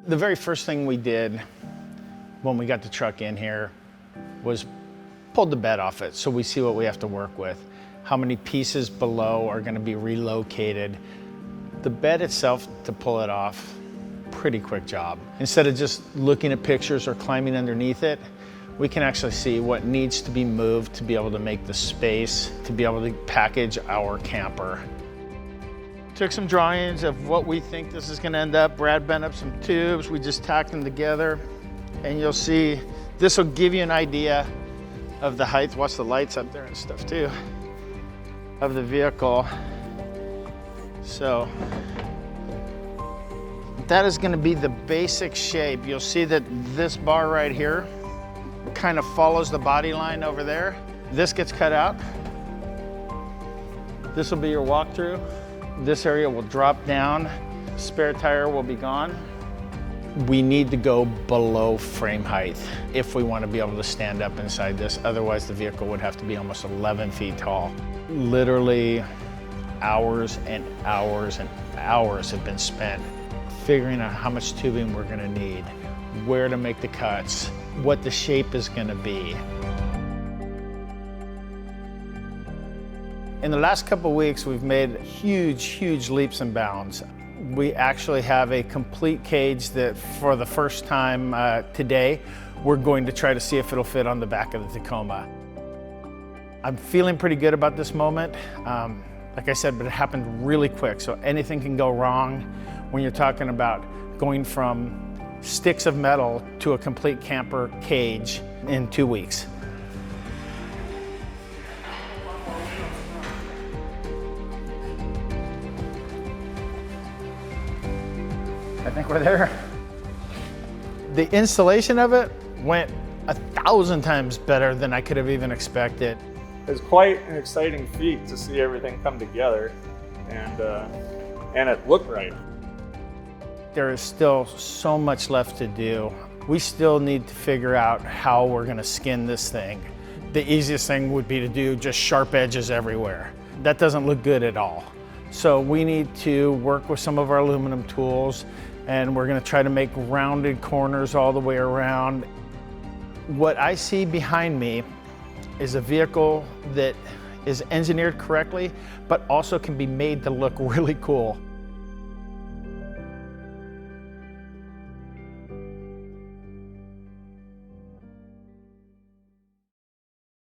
The very first thing we did when we got the truck in here was pulled the bed off it so we see what we have to work with. How many pieces below are going to be relocated. The bed itself, to pull it off, pretty quick job. Instead of just looking at pictures or climbing underneath it, we can actually see what needs to be moved to be able to make the space to be able to package our camper. Took some drawings of what we think this is going to end up. Brad bent up some tubes. We just tacked them together, and you'll see this will give you an idea of the height. Watch the lights up there and stuff too of the vehicle. So that is going to be the basic shape. You'll see that this bar right here kind of follows the body line over there. This gets cut out. This will be your walkthrough. This area will drop down. Spare tire will be gone. We need to go below frame height if we want to be able to stand up inside this. Otherwise, the vehicle would have to be almost 11 feet tall. Literally hours and hours and hours have been spent figuring out how much tubing we're going to need, where to make the cuts, what the shape is going to be. In the last couple of weeks, we've made huge leaps and bounds. We actually have a complete cage that for the first time today, we're going to try to see if it'll fit on the back of the Tacoma. I'm feeling pretty good about this moment. Like I said, but it happened really quick, so anything can go wrong when you're talking about going from sticks of metal to a complete camper cage in 2 weeks. I think we're there. The installation of it went 1,000 times better than I could have even expected. It's quite an exciting feat to see everything come together and it looked right. There is still so much left to do. We still need to figure out how we're gonna skin this thing. The easiest thing would be to do just sharp edges everywhere. That doesn't look good at all. So we need to work with some of our aluminum tools, and we're gonna try to make rounded corners all the way around. What I see behind me is a vehicle that is engineered correctly, but also can be made to look really cool.